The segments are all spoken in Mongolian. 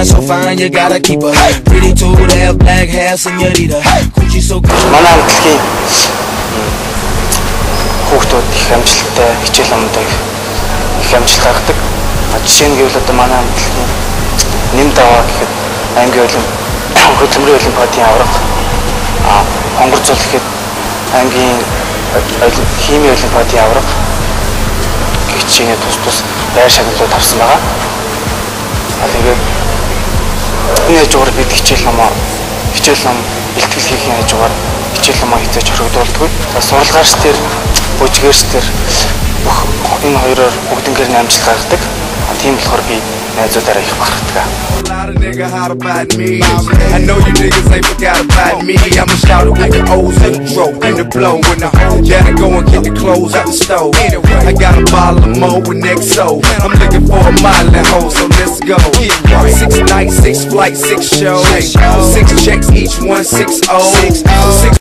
fine, so fine, you gotta keep her. Pretty too, have black hair, señorita. Gucci so good. Манай амтлагийн хүүхдүүд их амжилттай хичээл амдаг их амжилт гаргадаг. Жишээ нь гэвэл одоо манай амтлагийн нэмд аваа гэхэд аймгийн хөдөлмөрийн олимпиадын авраг, хонгорцол гэхэд аймгийн химийн олимпиадын авраг гэх чигээр тус байр шагналууд авсан байгаа. Тэгээд энэ хажуугаар бид хичээл ном бэлтгэл хийхин хажуугаар хичээл ном хийж хоригдуулдаг. Суралгаарч дээр, бүжгээрч дээр бүх энэ хоёроор бүгднгээр нь амжилт гаргадаг. Тийм болохоор би найзуудаараа их бахархдаг. I know you niggas ain't forgot about me. I'ma shout it with the O's and the dro and the blow when the whole gotta go and get the clothes out the stove. I got a bottle of Mo with XO. I'm looking for a modeling hoe, so let's go. 6 nights, 6 flights, 6 shows, 6 checks, each one 6-0.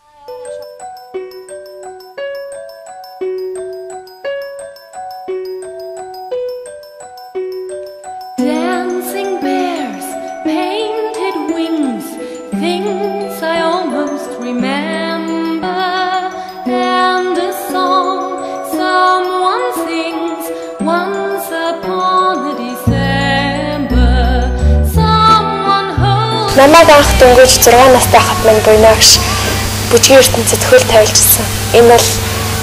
Dancing bears, painted wings, things I almost remember, and a song someone sings once upon a December. Someone holds. Намайг анх дөнгөж 6 настай хат минь буйнаагш бүжгийн ертөнцид хөл тавилжсан. Энэ бол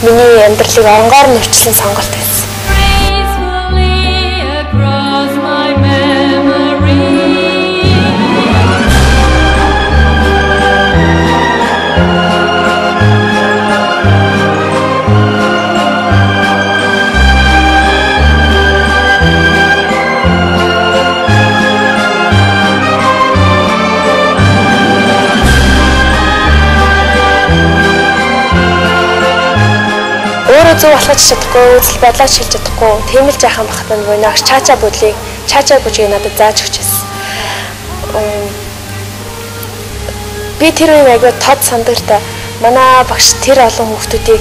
миний амьдралыг оронгоор нь өөрчилсөн сонголт байсан. Зөв болгож чадахгүй, үзэл бодлоо шилж чадахгүй, тийм л жаахан бахад нь буйнаагш чаача бүжгийг надад зааж өгч байсан. Би тэр үеийн аягүй тод сандагтай манай багш тэр олон хүүхдүүдийг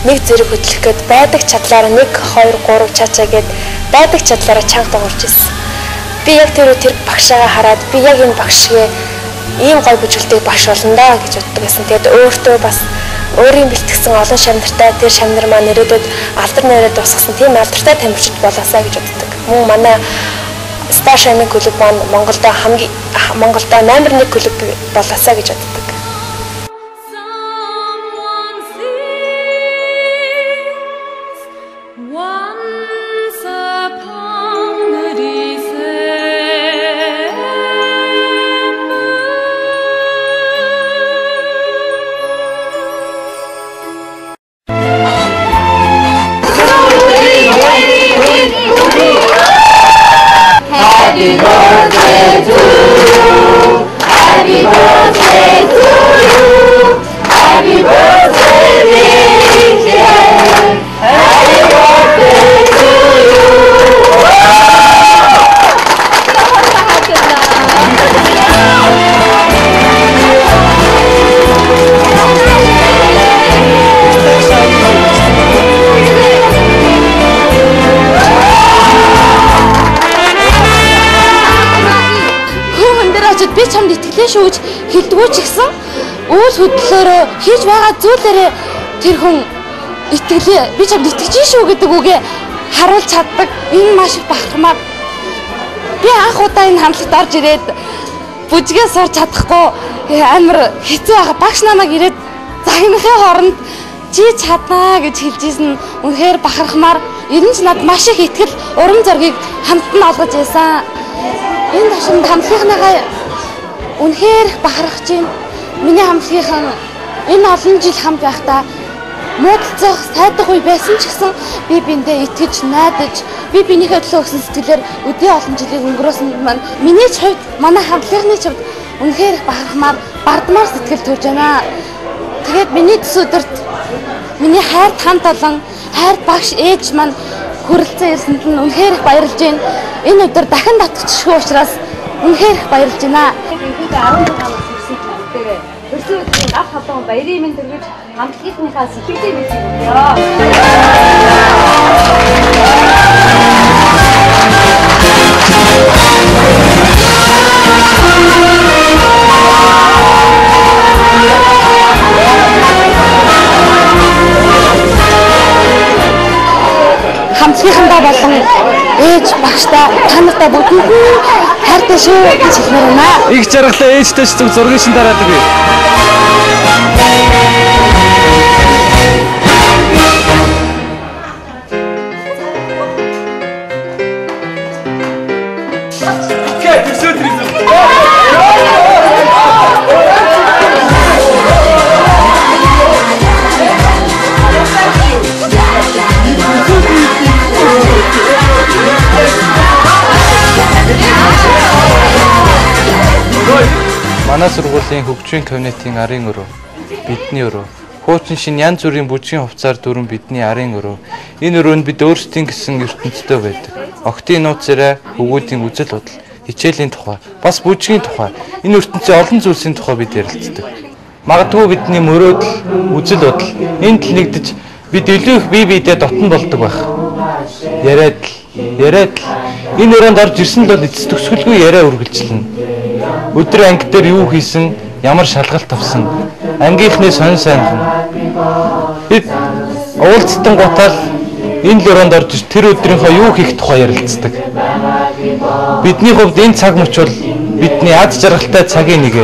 нэг зэрэг хөдлөх гээд байдаг чадлаараа 1 2 3 чаача гээд байдаг чадлаараа чанга дуурж байсан. Би яг тэр багшаагаа хараад би яг энэ багшගේ ийм гой бүжгэлтийг багш болно даа гэж боддог байсан. Тэгээд өөртөө бас өөрийн бэлтгэсэн олон шамнартай тэр шамнар маань ирээдүйд алдар нэрээр тусгасан тийм алдартай тамирчид болоосаа гэж боддог. Мөн манай Сташаны клуб маань Монголдо номер 1 клуб болоосаа гэж боддог. Happy birthday to you. Happy birthday to you. Happy birthday, dear. Happy birthday to you. Би чамд итгэлээ шүү гэж хэлдэггүй ч гэсэн үйл хөдлөлөөрөө хийж байгаа зүйлээрээ тэр хүн итгэлээ би чамд итгэж шүү гэдэг үгээ харуулж чаддаг. Энэ маш их бахархмаар. Би анх удаа энэ хамтлагт орж ирээд бүжгээ сурч чадахгүй амар хэцүү байгаа. Багш намайг ирээд загнахын хооронд чи чаднаа гэж хэлжсэн. Үнэхээр бахархмаар. Ер нь ч надад маш их итгэл урам зориг хамт нь олгож байсан. Энэ ташинд хамтлагийнхаа үнэхээр бахархаж байна. Миний хамтлагийнхан энэ олон жил хамт байхдаа муудалцах, сайдах үе байсан ч гэсэн би биндээ итгэж, найдаж, би бинийхээ төлөө өгсөн сэтгэлээр өдөө олон жилийг өнгөрөөсөн маань миний хувьд, манай хамтлагийнхны хувьд үнэхээр бахархмаар, бардмаар сэтгэл төрж байна. Тэгээд миний төс өдөрт миний хайрт хамт олон, хайрт багш ээж маань хүрэлцэн ирсэнд нь үнэхээр их баярлж байна. Энэ өдөр дахин татчихгүй учраас үнэхээр их баярлж байна. Ингээд 15 нас ирсэн дээр төрсөн өдрийн гав халуун баярын мэнд төргөж хамтлагийнхаа сэтгэлдээ мэдээ өгье. багштай та нартай бүгдээ хайртай шүү гэж хэлмээр байна. Их жаргалтай ээжтэй ч зүг зургийн шин дараад өгье. Манай сургуулийн хөгжмийн кабинетийн арын өрөө, бидний өрөө, хуучин шин янз бүрийн бүжгийн хувцаар дүрэн бидний арын өрөө. Энэ өрөөнд бид өөрсдийн гэсэн ертөнцтэй байдаг. Октын нууцаараа хөвгүүдийн үзэл бодол, хичээлийн тухай, бас бүжгийн тухай, энэ ертөнцийн олон зүйлсийн тухай бид ярилцдаг. Магадгүй бидний мөрөөдөл, үзэл бодол энд л нэгдэж бид илүү их бие биедээ дотн болдог байх. Яриад энэ өрөөнд орж ирсэн л бол эцэс төгсгөлгүй яриа үргэлжлэнэ. Өдөр анги дээр юу хийсэн, ямар шалгалт авсан, ангийнхны сонь сайнхан. Бид уулзтан гутал энэ л өрөөнд орж тэр өдрийнхөө юу хийх тухай ярилцдаг. Бидний хувьд энэ цаг мөч бол бидний аз жаргалтай цагийн нэг.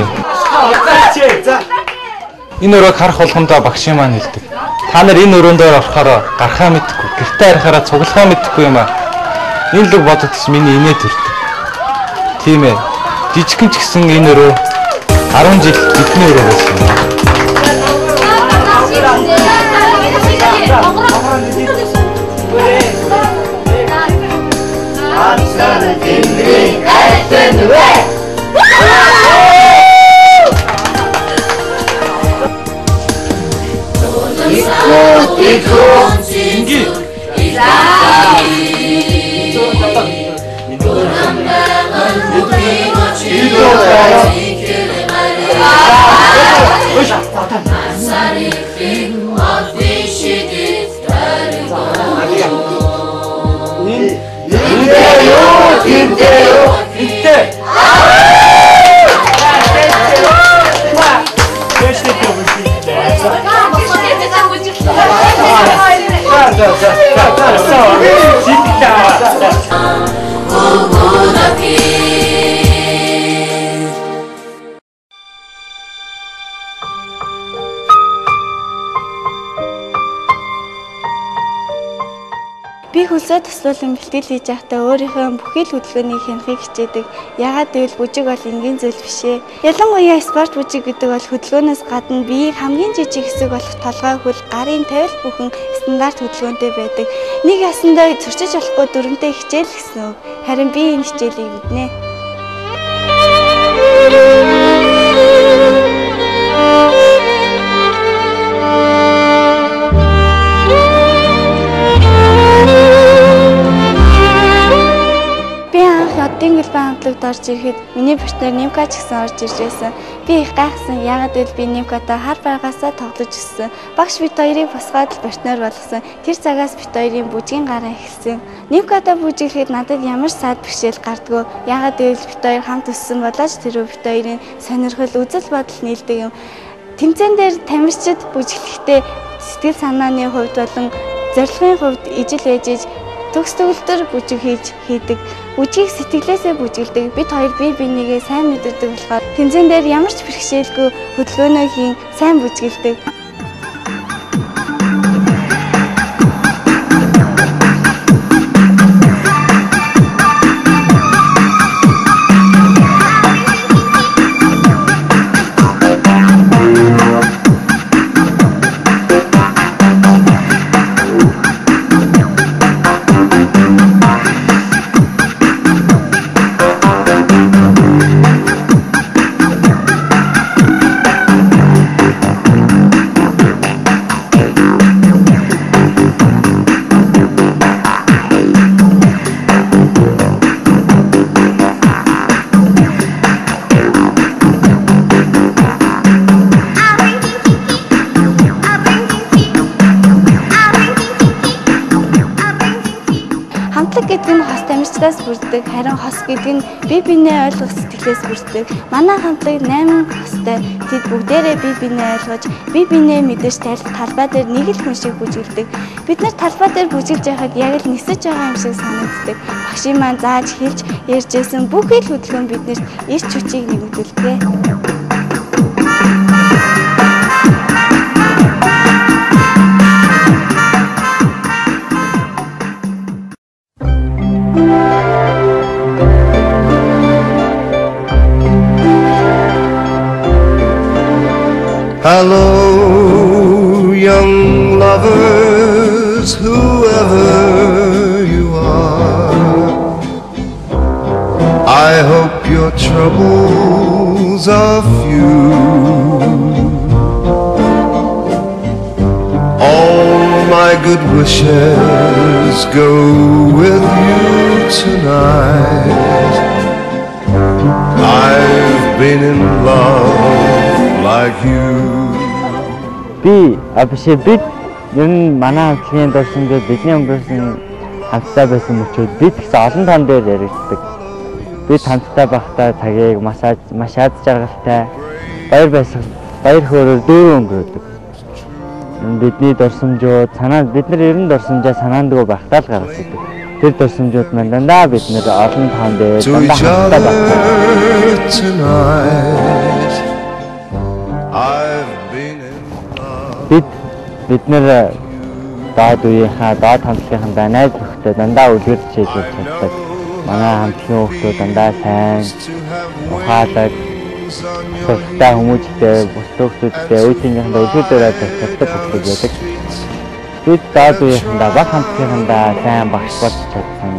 Энэ өрөөг харах болгондоо багшийн маань хэлдэг. Та нар энэ өрөөндөө орохоор гарахаа мэдэхгүй, гэртээ харахаараа цуглахаа мэдэхгүй юм аа. Энэ л бодогдсон миний инээ төрдөг. Тийм ээ. Жижигхэн ч гэсэн энэ өрөө 10 жил бидний өрөө байсан. Би хөлсөө төслүүлэн бэлтгэл хийж байхдаа өөрийнхөө бүхий л хөдөлгөөнийг хянахыг хичээдэг. Яагаад гэвэл бүжиг бол энгийн зүйл биш ээ. Ялангуяа спорт бүжиг гэдэг бол хөдөлгөөнөөс гадна биеийг хамгийн жижиг хэсэг болох толгой, хөл, гарын тавил бүхэн стандарт хөдөлгөөнтэй байдаг. Нэг ясандаа зөрчиж болохгүй дүрмтэй хичээл гэсэн үг. Харин би энэ хичээлийг мэднэ. Тэнгэл хамтлагт орж ирэхэд миний партнер Нимка ч гэсэн орж ирж байсан. Би их гайхсан. Яагаад гэвэл би Нимкатай хар байгаасаа тоглож өссөн. Багш бид хоёрыг босгоод партнер болгосон. Тэр цагаас бид хоёрын бүжгийн гараа эхэлсэн. Нимкатай бүжиглэхэд надад ямар саад бэрхшээл гардгөө. Яагаад гэвэл бид хоёр хамт өссөн болооч тэр бид хоёрын сонирхол үзэл бодол нийлдэг юм. Тэмцээн дээр тамирчид бүжиглэхдээ сэтгэл санааны хувьд болон зорилгын хувьд ижил ээжиж төгс төгөлдөр бүжиг хийдэг. Бүжгийг сэтгэлээсээ бүжгэлдэг. Бид хоёр бие бинийгээ сайн мэддэг болохоор тэмцээн дээр ямар ч бэрхшээлгүй хөдөлгөөнөө хийн сайн бүжгэлдэг. амьдралаас бүрддэг, харин хос гэдэг нь бие биенээ ойлгох сэтгэлээс бүрддэг. Манай хамтлаг 8 хостой. Тэд бүгдээрээ бие биенээ ойлгож, бие биенээ мэдэж талбай дээр нэг л хүн шиг бүжгэлдэг. Бид нар талбай дээр бүжгэлж байхад яг л нисэж байгаа юм шиг санагддаг. Багшийн маань зааж хэлж ярьжсэн бүхий л хөдөлгөөн биднэрт эрч хүчийг нэгдүүлдэг. Hello, young lovers, whoever you are. I hope your troubles are few. All my good wishes go with you tonight. I've been in love like you. Бид ер нь манай хамтлагийн дурсамжууд бидний өнгөрсөн хамтдаа байсан мөчүүд бид гэсэн олон тон дээр яригддаг. Бид хамтдаа байхдаа цагийг маш аз жаргалтай баяр хөөрөөр дүүрэн өнгөрөөдөг. Бидний дурсамжууд бид нар ер нь дурсамжаа санаандгүй байхдаа л гаргадаг. Тэр дурсамжууд маань дандаа бид нэр олон тон дээр дандаа хамтдаа байдаг. Бид нэр доод үеийнхаа доод хамтлагийнхаа найз нөхдөд дандаа үлгэр чийлүүлж чаддаг. Манай хамтлагийн хүмүүс дандаа сайн ухаадаг, суртаа хүмүүстээ, бус хүмүүстэй өөдгийнхээ үлгэрээр чаддаг хүмүүс байдаг. Бид доод үеийнхаа баг хамтлагийнхаа сайн багш болж чадсан.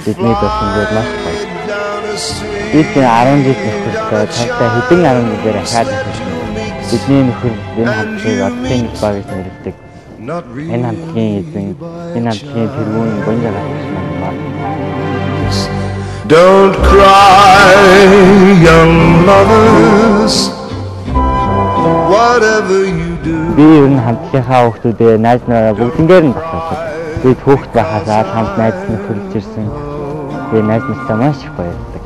Бидний дурсамжууд маш гоё. Бид 10 жил нөхөртэй тавтай хэдэн 10 жилээр ахаад ирсэн. Бидний нөхөр энэ хамтлагийг оддын баг гэж нэрлэдэг. Энэ хамтлагийн эзэн, энэ хамтлагийн тэргүүн гонжаа байна. Don't cry, young lovers. Whatever you do. Би энэ хамтлагийнхаа хүүхдүүдээ найз нураа бүгднгээр нь багтаадаг. Бид хүүхд байхасаа хамт найз нөхөрлж ирсэн. Би найз нартай маш их баяртай.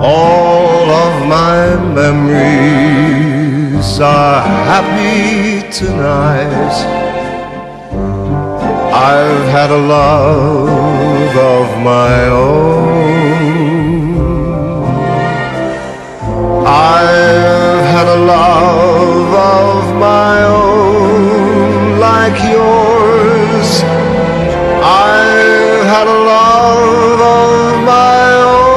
All of my memories are happy tonight. I've had a love of my own. I've had a love of my own like yours. I've had a love of my own.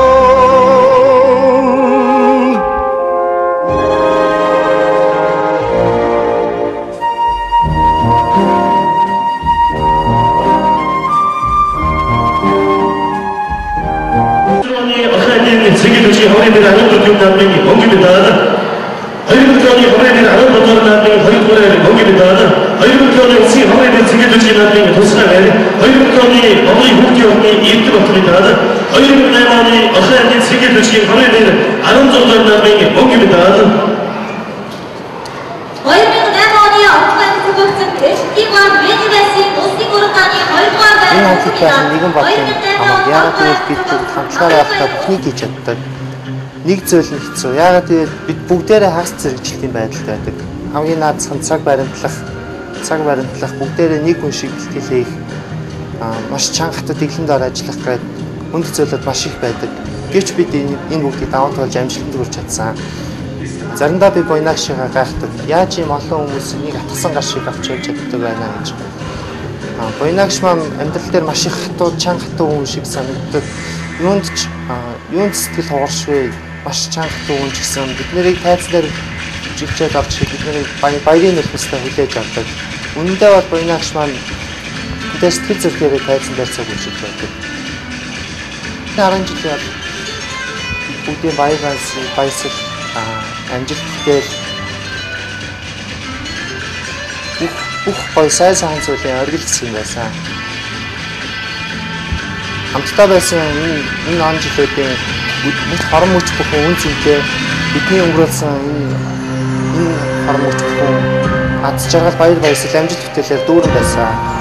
생일도시 허리들 아는 것들 남는 공기입니다. 허리부터는 허리들 아는 것들 남는 허리부터는 공기입니다. 허리부터는 시 허리들 생일도시 남는 도시락에 허리부터는 어머니 후기 없는 입도 없습니다. 허리부터는 어머니 생일도시 허리들 아는 것들 남는 공기입니다. 허리부터 나머지 어떤 수급증 대식기관 매니베시 도시고르카니 허리부터 Энэ хамтлагаас нэгэн бодлын яагаад гэвэл бид хамтлагаараа явахдаа бүхнийг хийж чаддаг. Нэг зүйл нь хэцүү. Яагаад гэвэл бид бүгдээрээ хагас зэрэгжилтийн байдалд байдаг. Хамгийн наадсан цаг баримтлах бүгдээрээ нэг хүн шиг бэлтгэл хийх маш чанга хатад дэглэм дор ажиллах гээд хүнд зүйлүүд маш их байдаг. Гэвч бид энэ бүгдийг даван туулж амжилтанд хүрч чадсан. Заримдаа би буйнаагшигаа гайхдаг. Яаж ийм олон хүмүүс энийг атгсан гар шиг авч явж чаддаг байна гэж. Буйнаагш маань амьдрал дээр маш их хатуу чанга хатуу хүн шиг санагддаг. Юунд сэтгэл хугаршгүй маш чанга хатуу хүн ч гэсэн бид нарыг тайз дээр живчээд авч бид нарыг баярын нөхөстэй хүлээж авдаг. Үнэндээ бол буйнаагш маань бид сэтгэл зүрхээрээ тайзан дээр цаг үжиж байдаг. 10 жилийн бүгдийн баясаг амжилттай бүх гоё сайхан зүйлийн оргилсан байсан. Хамтдаа байсан энэ он жилүүдийн бүх хорон мөч бүхэн үн цэнтэй бидний өнгөрүүлсэн энэ хорон мөч бүхэн аз жаргал баяр баясгал амжилт бүтээлээр дүүрэн байсан.